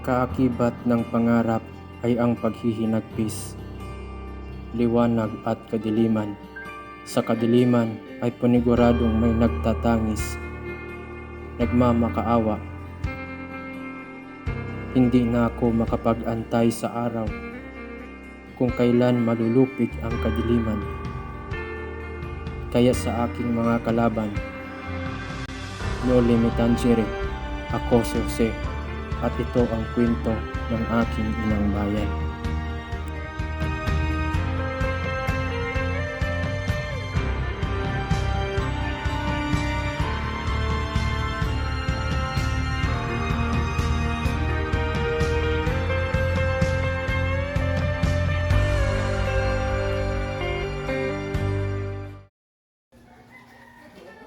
Kaakibat ng pangarap ay ang paghihinagpis, liwanag at kadiliman. Sa kadiliman ay paniguradong may nagtatangis, nagmamakaawa. Hindi na ako makapag-antay sa araw kung kailan malulupig ang kadiliman. Kaya sa aking mga kalaban, no limitangere, ako si Jose, at ito ang kwento ng aking inang bayan.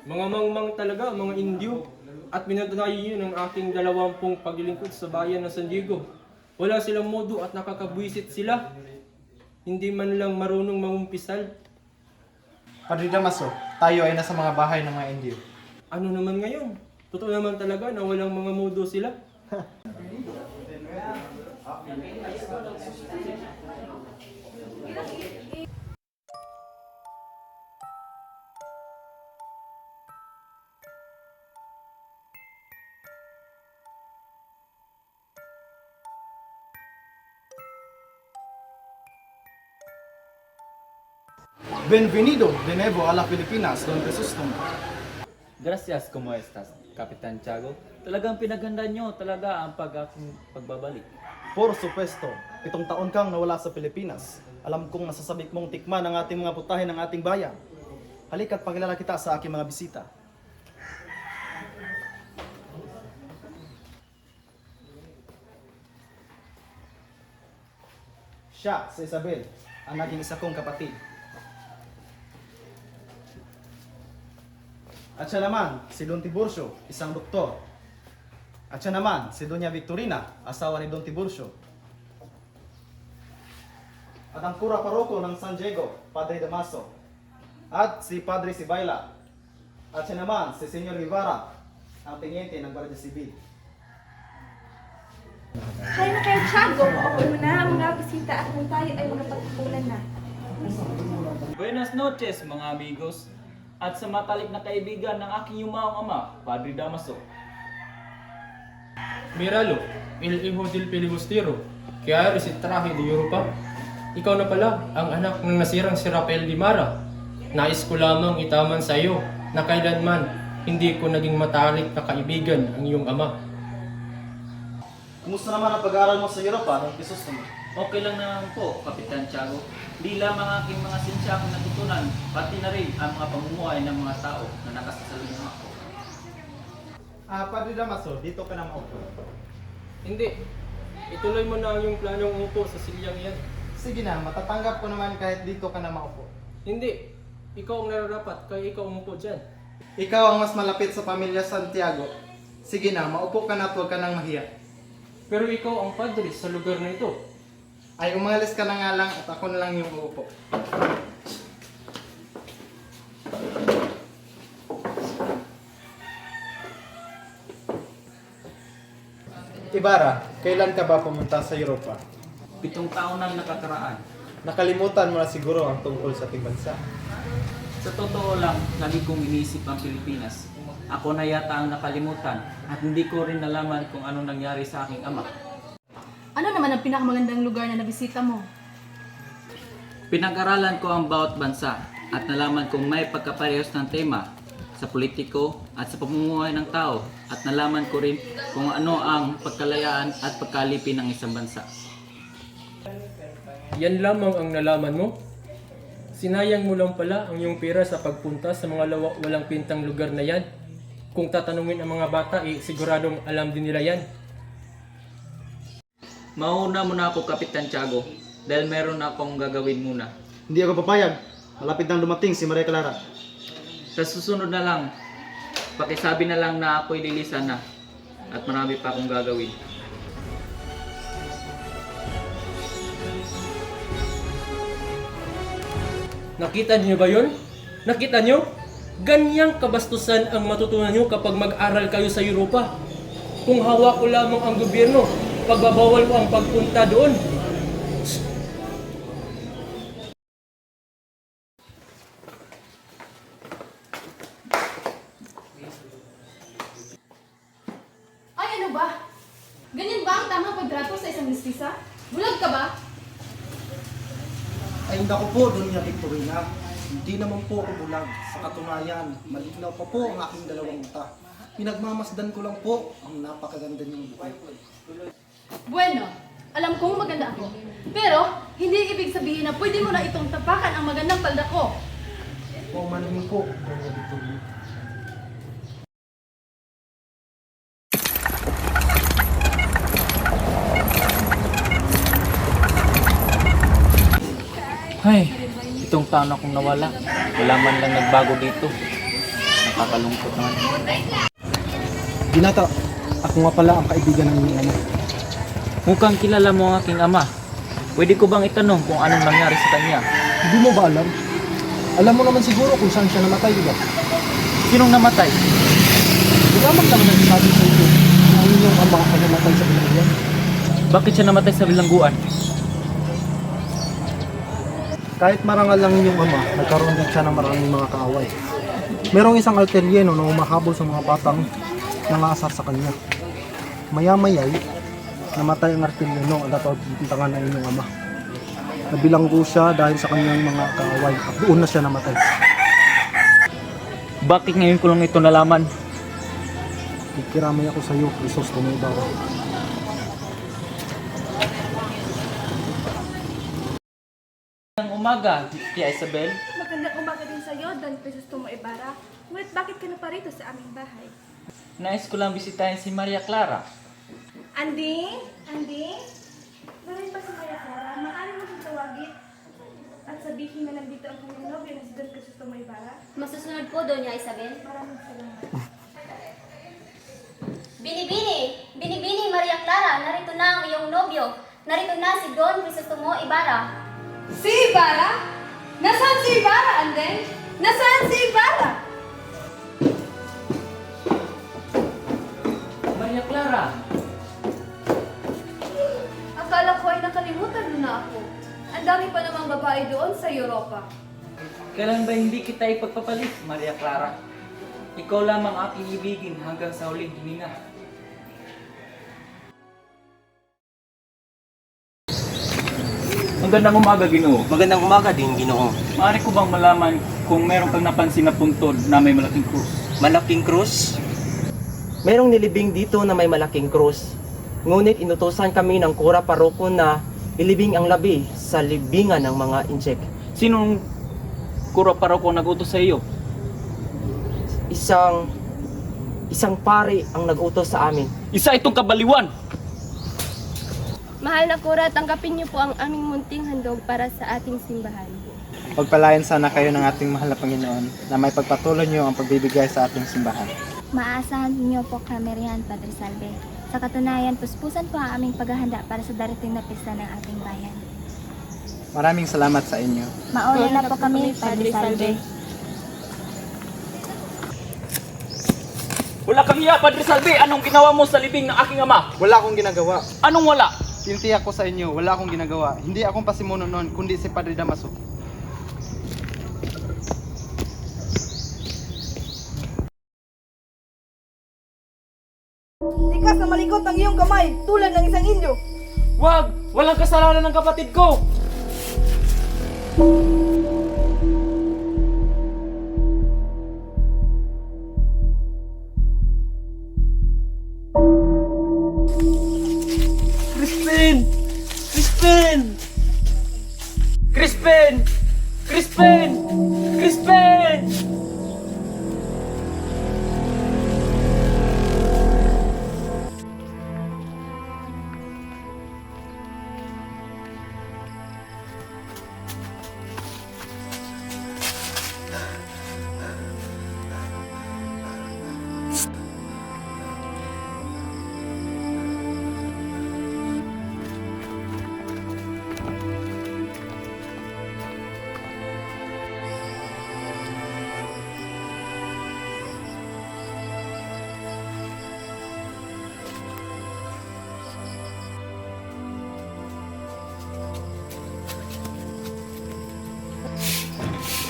Mga mangmang talaga, mga Indyo. At minatunayan yun ang aking 20 paglilingkod sa bayan ng San Diego. Wala silang modo at nakakabwisit sila. Hindi man lang marunong mangumpisal. Padre Damaso, tayo ay nasa mga bahay ng mga Indio. Ano naman ngayon? Totoo naman talaga na walang mga modo sila. Bienvenido de nuevo a la Pilipinas, Don Crisóstomo. Gracias, ¿cómo estás, Kapitan Tiago? Talagang pinaganda nyo talaga ang aking pagbabalik. Por supuesto, 7 taon kang nawala sa Pilipinas. Alam kong nasasabik mong tikman ang ating mga putahe ng ating bayan. Halika't pakilala kita sa aking mga bisita. Siya, si Isabel, ang naging isa kong kapatid. At siya naman, si Don Tiburcio, isang doktor. At siya naman, si Doña Victorina, asawa ni Don Tiburcio. At ang kura paroko ng San Diego, Padre Damaso. At si Padre Sibayla. At siya naman, si Senyor Rivara, ang teniente ng Guardia Civil. Hay na kayo, Tiago. Ako na mga bisita at kung tayo ay makapagpunan na. Buenas noches, mga amigos. At sa matalik na kaibigan ng aking yumaong ama, Padre Damaso. Miralo, el hijo del filibustero, que ahora si traje de Europa. Ikaw na pala, ang anak ng nasirang si Rafael Di Mara. Nais ko lamang itaman sa iyo na kailanman hindi ko naging matalik na kaibigan ang iyong ama. Kumusta naman ang pag-aaral mo sa Europa, Don Crisóstomo? Okay lang naman po, Kapitan Tiago. Di lamang aking mga sinsya akong natutunan, pati na rin ang mga pamumuhay ng mga tao na nakasasalubong ako. Padre Damaso, dito ka na maupo. Hindi. Ituloy mo na ang iyong planong umupo sa silyang yan. Sige na, matatanggap ko naman kahit dito ka na maupo. Hindi. Ikaw ang nararapat, kaya ikaw umupo dyan. Ikaw ang mas malapit sa pamilya Santiago. Sige na, maupo ka na at huwag ka nang mahiya. Pero ikaw ang padre sa lugar na ito. Ay, umalis ka na nga lang at ako na lang yung uupo. Ibarra, kailan ka ba pumunta sa Europa? 7 taon nang nakakaraan. Nakalimutan mo na siguro ang tungkol sa ating bansa. Sa totoo lang, lagi kong iniisip ang Pilipinas. Ako na yata ang nakalimutan at hindi ko rin nalaman kung ano nangyari sa aking ama. Ano naman ang pinakamagandang lugar na nabisita mo? Pinag-aralan ko ang bawat bansa at nalaman kong may pagkaparehas ng tema sa politiko at sa pamumuhay ng tao at nalaman ko rin kung ano ang pagkalayaan at pagkalipin ng isang bansa. Yan lamang ang nalaman mo? Sinayang mo lang pala ang iyong pera sa pagpunta sa mga walang pintang lugar na yan. Kung tatanungin ang mga bata, siguradong alam din nila yan. Mauna muna ako, Kapitan Tiago, dahil meron akong gagawin muna. Hindi ako papayag. Malapit nang dumating si Maria Clara. Sa susunod na lang, pakisabi na lang na ako'y lilisan na at marami pa akong gagawin. Nakita niyo ba yun? Nakita niyo? Ganyang kabastusan ang matutunan niyo kapag mag-aral kayo sa Europa. Kung hawak ko lamang ang gobyerno, pagbabawal ko ang pagpunta doon. Ay, ano ba? Ganyan ba ang tamang pagtrato sa isang mistisa? Bulag ka ba? Ay, naku po, Doña Victorina. Hindi naman po ako bulag. Sa katunayan, malinaw pa po ang aking dalawang mata. Pinagmamasdan ko lang po ang napakaganda niyong buhay. Bueno, alam kong maganda ako. Pero, hindi ibig sabihin na pwede mo na itong tapakan ang magandang palda ko. O manin po, Doña Victorina. Ay, itong taon akong nawala. Wala man lang nagbago dito. Nakakalungkot naman. Binata, ako nga pala ang kaibigan ng inyong ama. Mukhang kilala mo ang aking ama. Pwede ko bang itanong kung anong nangyari sa kanya? Hindi mo ba alam? Alam mo naman siguro kung saan siya namatay, di ba? Sinong namatay? Di ba lang naman sabi sa iyo na ang inyong ama ang namatay sa bilangguan? Bakit siya namatay sa bilangguan? Kahit marangal lang inyong ama, nagkaroon din siya ng maraming mga kaaway. Merong isang alteryeno na umahabol sa mga batang nangasar sa kanya. Maya-maya'y namatay ang artilyeno at natawag ng inyong ama. Nabilanggo siya dahil sa kanyang mga kaaway at doon na siya namatay. Bakit ngayon ko lang ito nalaman? Ikiramay ako sa iyo, Crisos Tumibawa. Ang umaga, Tia Isabel. Magandang umaga din sa iyo, Don Crisostomo Ibarra. Ngunit bakit ka na parito sa aming bahay? Nais ko lang bisitahin si Maria Clara. Anding? Anding? Galing pa si Maria Clara, maaari mo siyang tawagin at sabihin na nandito ang kanyang nobyo na si Don Crisostomo Ibarra. Masusunod po, Doña Isabel. Maraming salamat. Binibini! Binibini, Maria Clara! Narito na ang iyong nobyo. Narito na si Don Crisostomo Ibarra. Si Ibarra? Nasaan si Ibarra, Andeng? Nasaan si Ibarra? Maria Clara! Akala ko ay nakalimutan mo na ako. Ang dami pa namang babae doon sa Europa. Kailan ba hindi kita ipagpapalit, Maria Clara? Ikaw lamang aking ibigin hanggang sa huling hininga. Magandang umaga, Ginoo. Magandang umaga din, Ginoo. Maaari ko bang malaman kung meron kang napansin na puntod na may malaking krus? Malaking krus? Merong nilibing dito na may malaking krus. Ngunit inutosan kami ng kura paroko na ilibing ang labi sa libingan ng mga injek. Sinong kura paroko nag-utos sa iyo? Isang pari ang nag-utos sa amin. Isa itong kabaliwan! Mahal na Kura, tanggapin niyo po ang aming munting handog para sa ating simbahan. Pagpalayan sana kayo ng ating mahal na Panginoon na may pagpatuloy niyo ang pagbibigay sa ating simbahan. Maasahan niyo po kami riyan, Padre Salve. Sa katunayan, puspusan po ang aming paghahanda para sa darating na pista ng ating bayan. Maraming salamat sa inyo. Mauna na po kami, Padre Salve. Wala kang iya, Padre Salve! Anong ginawa mo sa libing ng aking ama? Wala akong ginagawa. Anong wala? Tinitiyak ko sa inyo, wala akong ginagawa. Hindi akong pasimuno noon, kundi si Padre Damaso. Likas na malikot ang iyong kamay tulad ng isang Indio. Wag! Walang kasalanan ng kapatid ko! Crispin! Crispin! Crispin! Crispin! Crispin!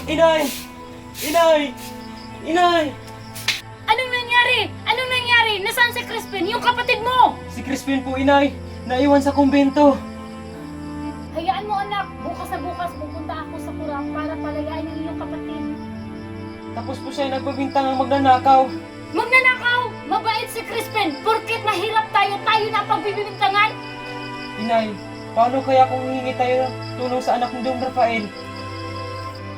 Inay! Inay! Inay! Anong nangyari? Anong nangyari? Nasaan si Crispin? Yung kapatid mo! Si Crispin po, Inay! Naiwan sa kumbento! Hayaan mo anak, bukas na bukas pupunta ako sa kurang para palayain ang iyong kapatid. Tapos po siya nagbabintang ang magnanakaw. Magnanakaw! Mabait si Crispin! Porket mahirap tayo, tayo na pagbibibintangan! Inay, paano kaya kung hihingi tayo ng tulong sa anak ni Dong Rafael?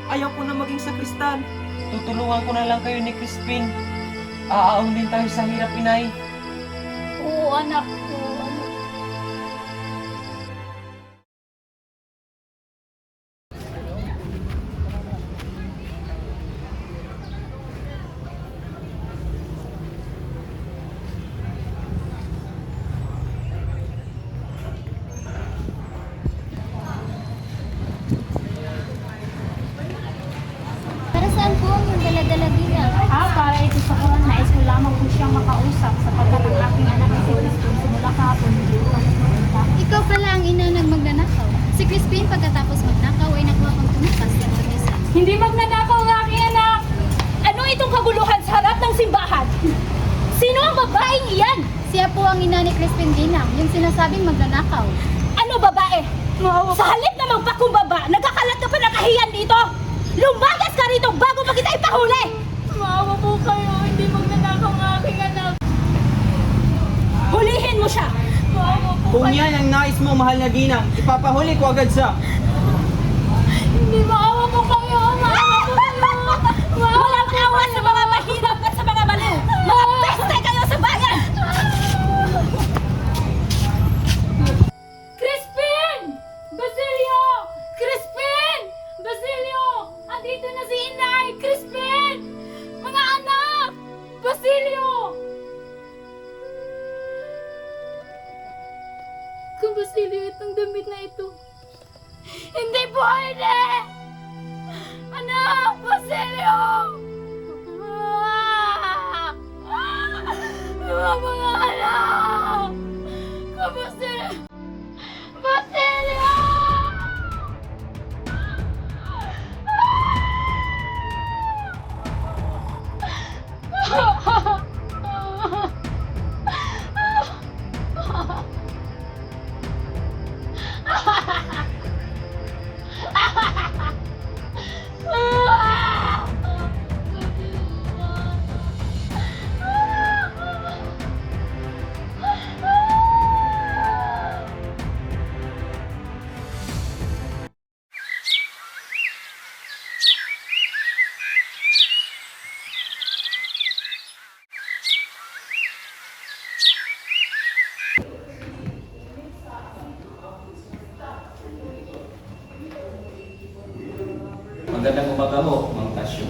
Ayaw ko na maging sakristan. Tutulungan ko na lang kayo ni Crispin. Aaon din tayo sa hirap, Inay. Oo anak, oo anak. Para saan po ang yung dala-dala bilang? Para ito sa kurang nais ko lamang po siyang makausap sapagkat ang aking anak na si Crispin simula kahapon hindi ko pa pumunta. Ikaw pala ang ina ng magnanakaw. Si Crispin pagkatapos magnakaw ay nakuha pang tumukas ng pag-isa. Hindi magnanakaw ang aking anak! Ano itong kaguluhan sa harap ng simbahan? Sino ang babaeng iyan? Siya po ang ina ni Crispin Ginang, yung sinasabing magnanakaw. Ano babae? Sa halip na magpakumbaba, nagkakalat ka pa ng kahiyan dito! Lumagas ka rito bago pa kita ipahuli! Maawa po kayo, hindi magnanakaw ang aking anak. Hulihin mo siya! Maawa po Kung yan ang nais mo, mahal na ginang, ipapahuli ko agad siya. Hindi maawa po kayo! Maawa po kayo! Walang awa sa mga mahirap at sa mga maliw! Mga peste kayo sa bayan! Crispin! Basilio! Crispin! Basilio! Andito na si Inay! Crispin! Mga anak! Basilio! Kung Basilio itong damit na ito, hindi pwede! Anak! Basilio! Mga anak! Kung Basilio! Basilio! Magandang umaga ho, Mang Tasyo.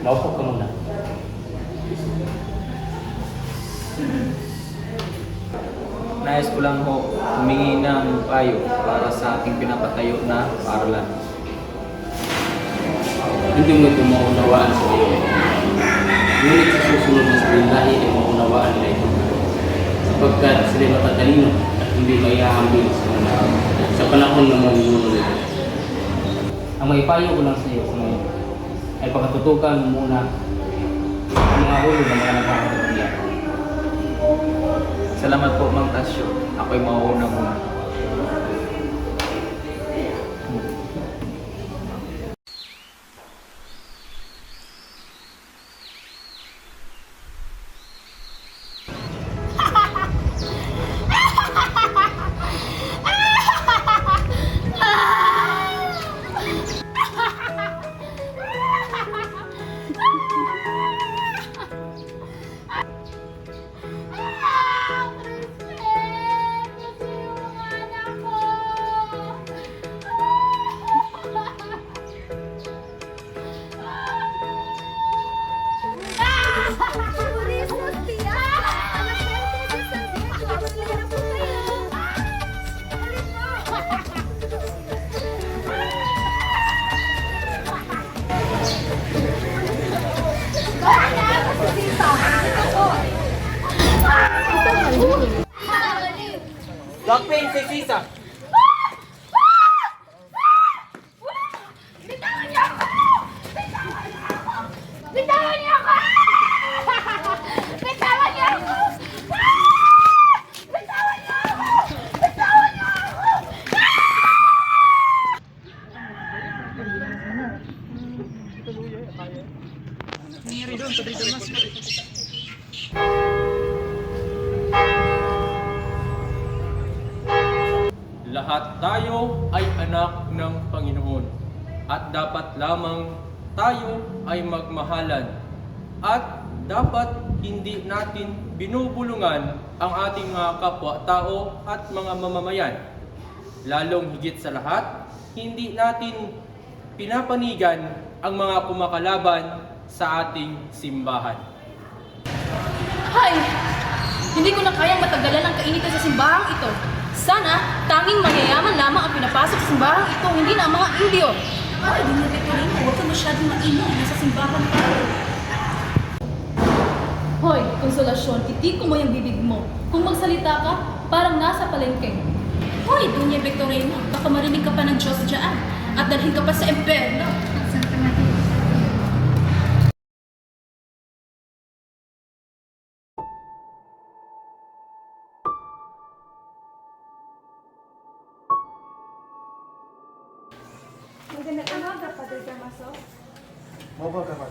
Naupo ka muna. Nais ko lang ho humingi ng payo para sa aking pinapatayo na paaralan. Hindi mo ito maunawaan sa iyo. Ngunit sa susunod na sabilahi ay maunawaan nila ito. Sapagkat sila matatalino at hindi maihahambil sa panahon ng manununo nito. Ang maipayo ko lang sa iyo ngayon ay pagkatutukan mo muna ang mga ulo ng mga nagkakatapiya. Salamat po, Mang Tasyo. Ako'y mauuna muna. Lockpin, Sisa! Bitawan niyo ako! lahat tayo ay anak ng Panginoon at dapat lamang tayo ay magmahalan at dapat hindi natin binubulungan ang ating mga kapwa-tao at mga mamamayan. Lalong higit sa lahat, hindi natin pinapanigan ang mga kumakalaban sa ating simbahan. Hay! Hindi ko na kayang matagalan ang kainitan sa simbahang ito. Sana, tanging mangyayaman lamang ang pinapasok sa simbahang ito, hindi na ang mga Indio. Ay, Doña Victorina, huwag ka masyadong mainom. Nasa simbahan ka. Hoy, Konsolasyon, itiko mo yung bibig mo. Kung magsalita ka, parang nasa palengke. Hoy, Doña Victorina, baka marinig ka pa ng Diyos dyan at dalhin ka pa sa emperno. Magandang umaga, Padre Damaso. Mababa ka ba?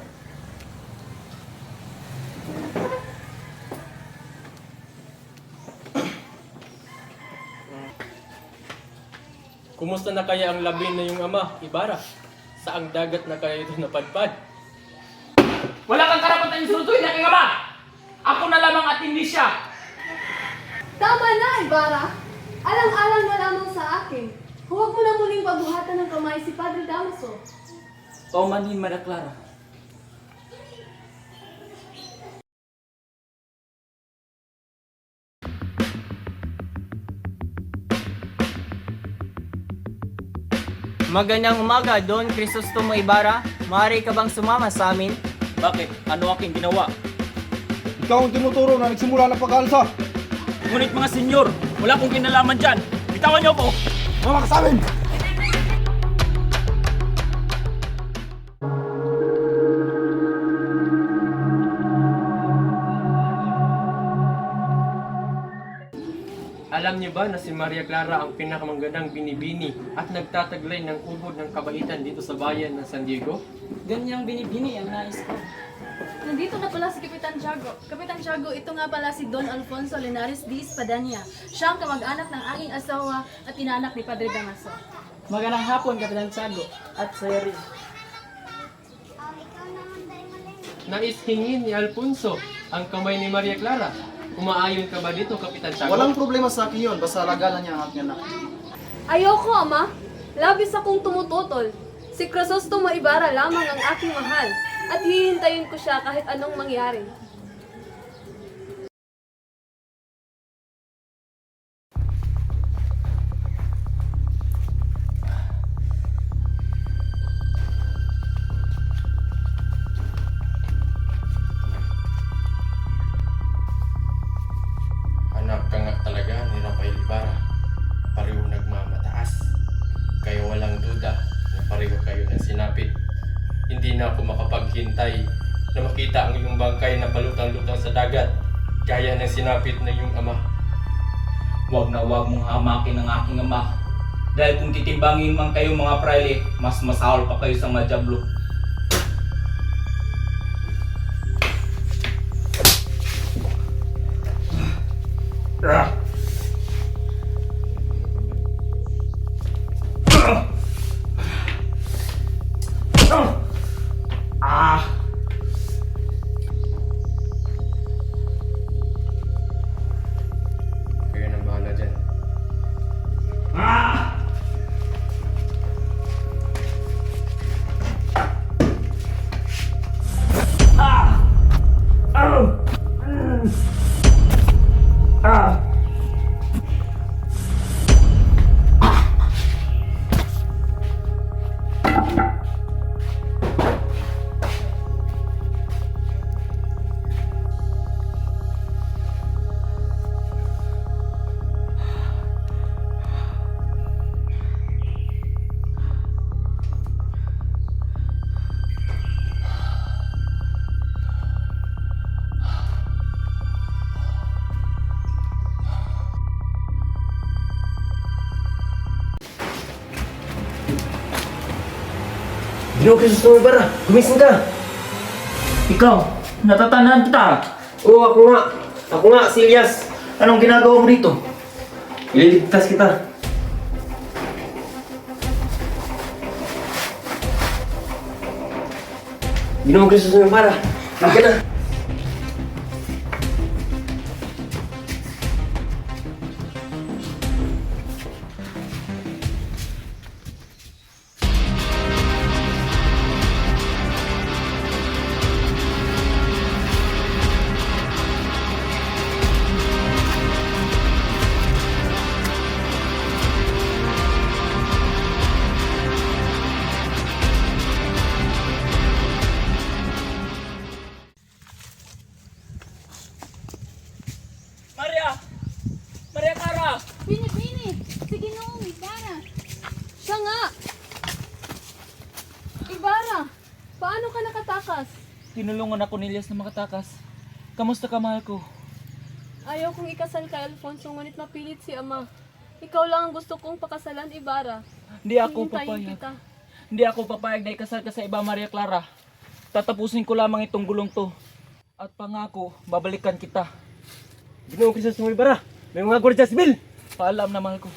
Kumusta na kaya ang labi na yung ama, Ibarra? Saang dagat na kaya ito napadpad? Wala kang karapatan yung susuin na kang ama! Ako na lamang at hindi siya! Tama na, Ibarra. Alang-alang na lamang sa akin. Huwag mo na muling pabuhatan ng kamay si Padre Damaso. O manhin, Maria Clara. Magandang umaga, Don Crisostomo Ibarra. Maaari ka bang sumama sa amin? Bakit? Ano aking ginawa? Ikaw ang tinuturo na nagsimula ng pag-aalsa. Ngunit mga senyor, wala akong kinalaman dyan. Bitawan niyo ako! Mama ka sa amin! Alam niyo ba na si Maria Clara ang pinakamagandang binibini at nagtataglay ng ubod ng kabaitan dito sa bayan ng San Diego? Ganyang binibini ang nais ko. Nandito na pala si Kapitan Tiago. Kapitan Tiago, ito nga pala si Don Alfonso Linares de Espadanya. Siya ang kamag-anak ng aking asawa at inanak ni Padre Damaso. Magandang hapon, Kapitan Tiago. At sa'yo rin. Nais hingin ni Alfonso ang kamay ni Maria Clara. Umaayon ka ba dito, Kapitan Tiago? Walang problema sa akin yun, basta alagaan niya ang aking anak. Ayoko, Ama. Labis akong tumututol. Si Crisostomo Ibarra lamang ang aking mahal. At hihintayin ko siya kahit anong mangyari. Anak ka nga talaga ni Rafael Ibarra. Pareho nagmamataas. Kaya walang duda na pareho kayo ng sinapit. Hindi na ako makapaghintay na makita ang iyong bangkay na palutang-lutang sa dagat. Gaya ng sinapit na iyong ama. Huwag na huwag mong hamakin ang aking ama. Dahil kung titimbangin man kayo mga praile, mas masahol pa kayo sa madyablo. Kayo nang bahala dyan. Ginoong Crisostomo Ibarra, gumising ka! Ikaw, natatandaan kita. Oo, ako nga. Ako nga, si Elias. Anong ginagawa mo dito? Ililigtas kita. Ginoong Kristo sa Ibarra. Halika na. Maria! Maria Clara! Bini! Sige noong, Ibarra. Siya nga! Ibarra, paano ka nakatakas? Tinulungan ako ni Elias na makatakas. Kamusta ka, mahal ko? Ayaw kong ikasal kay Alfonso, ngunit mapilit si Ama. Ikaw lang ang gusto kong pakasalan, Ibarra. Hindi ako Hihintayin papayag. kita. Hindi ako papayag na ikasal ka sa iba, Maria Clara. Tatapusin ko lamang itong gulong to. At pangako, babalikan kita. Ginoong Kristo sa Ibarra. May mga gwardiya sibil. Paalam na, mahal ko.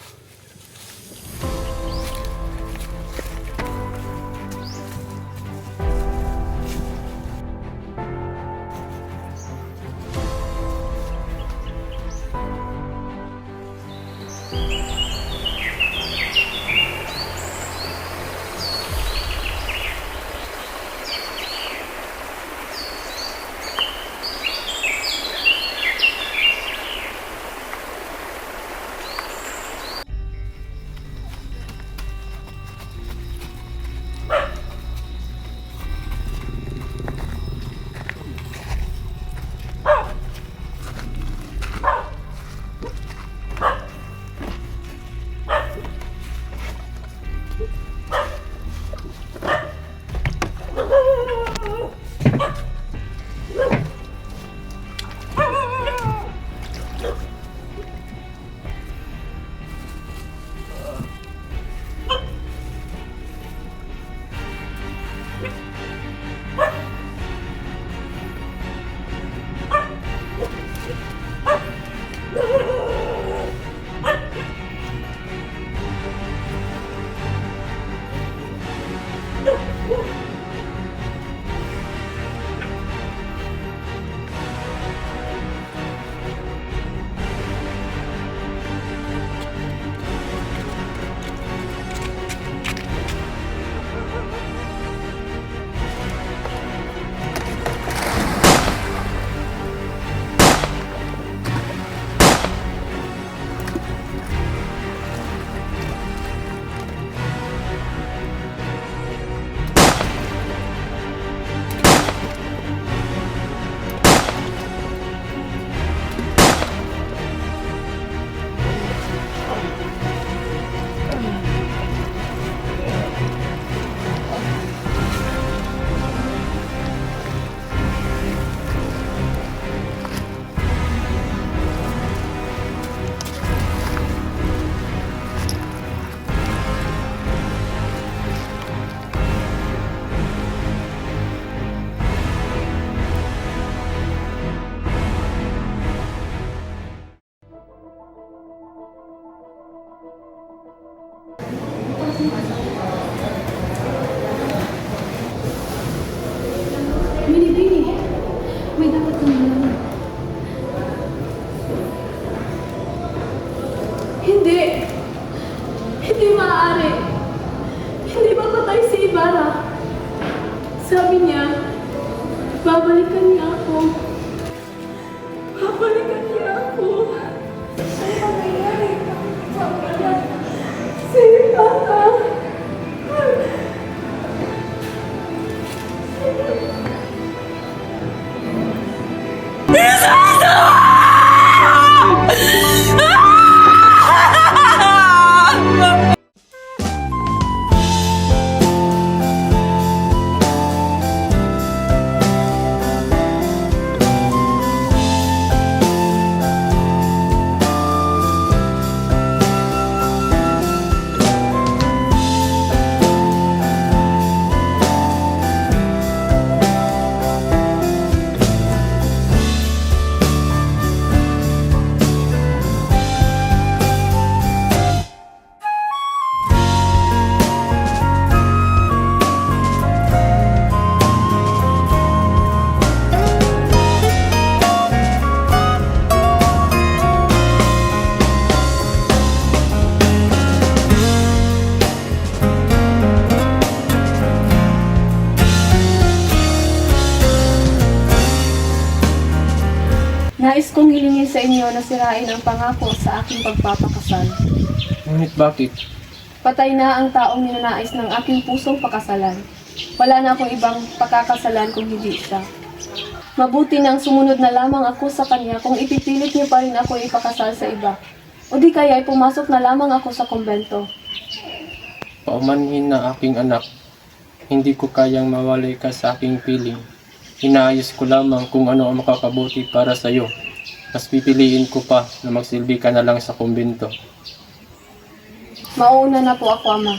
Bini, may dapat kang malaman. Hindi! Hindi maaari! Hindi papatay si Ibarra. Sabi niya, babalikan niya ako. Babalikan niya ako. Ano mangyayari? Sabi niya, si Ibarra. akong hilingin sa inyo na sirain ang pangako sa aking pagpapakasal. Ngunit bakit? Patay na ang taong ninanais ng aking pusong pakasalan. Wala na akong ibang pakakasalan kung hindi siya. Mabuti nang sumunod na lamang ako sa kanya kung ipipilit niyo pa rin ako ipakasal sa iba. O di kaya ay pumasok na lamang ako sa kumbento. Paumanhin na aking anak, hindi ko kayang mawalay ka sa aking piling. Inaayos ko lamang kung ano ang makakabuti para sa iyo. Mas pipiliin ko pa na magsilbi ka na lang sa kumbento. Mauuna na po ako, Ama.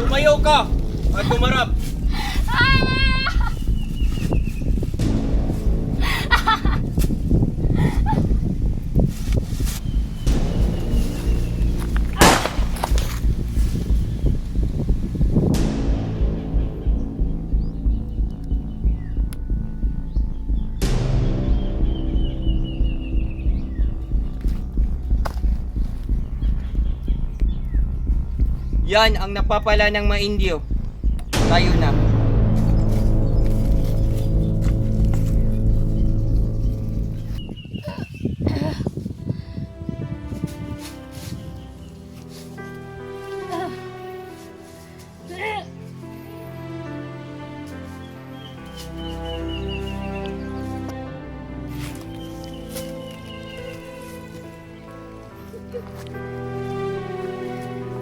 Tumayo ka at tumarap! Yan ang napapala ng mga Indio. Tayo na.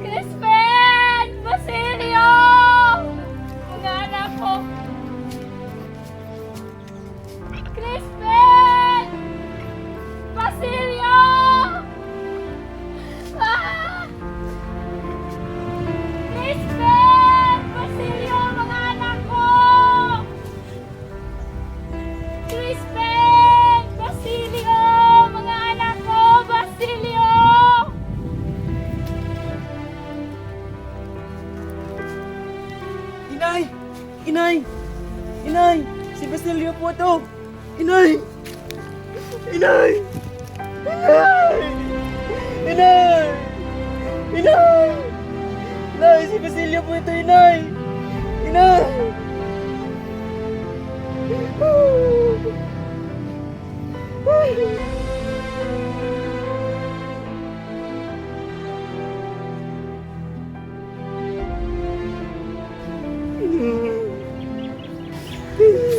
Crispin! Basilio! Mga anak ko! Crispin! Basilio! Ah! Crispin! Basilio! Mga anak ko! Crispin! Basilio! Mga anak ko! Basilio! Inay! Inay! Inay! Si Basilio po to! Inay! Inay! Inay! Inay! Inay! Inay! Si Basilio po ito, Inay! Inay!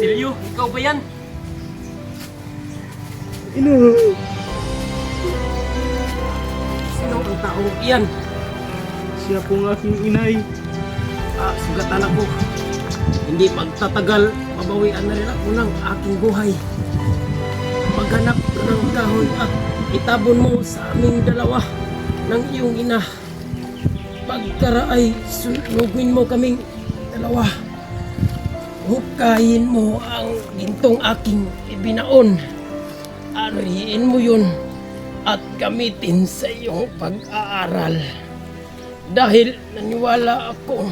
Silyo, ikaw ba yan? Inay! Sino ang taong iyan? Siya po ang aking inay. Sugatan ako. Hindi pagtatagal, mabawian na rin ako ng aking buhay. Maghanap ka ng kahoy at itabon mo sa aming dalawa ng iyong ina. Pagkaraay, sunugin mo kaming dalawa. Hukayin mo ang gintong aking ibinaon. Ariin mo yun at gamitin sa iyong pag-aaral. Dahil naniwala ako,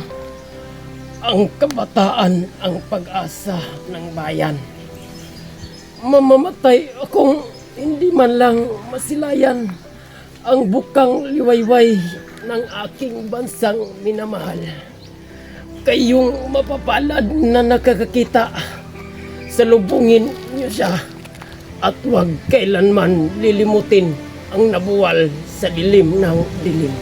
ang kabataan ang pag-asa ng bayan. Mamamatay akong hindi man lang masilayan ang bukang liwayway ng aking bansang minamahal. Kayong mapapalad na nakakakita, salubungin niyo siya at huwag kailanman lilimutin ang nabuwal sa dilim ng dilim.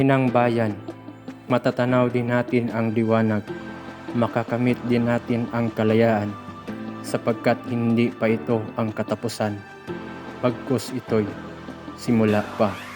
Inang bayan, matatanaw din natin ang liwanag, makakamit din natin ang kalayaan, sapagkat hindi pa ito ang katapusan, pagkus ito'y simula pa.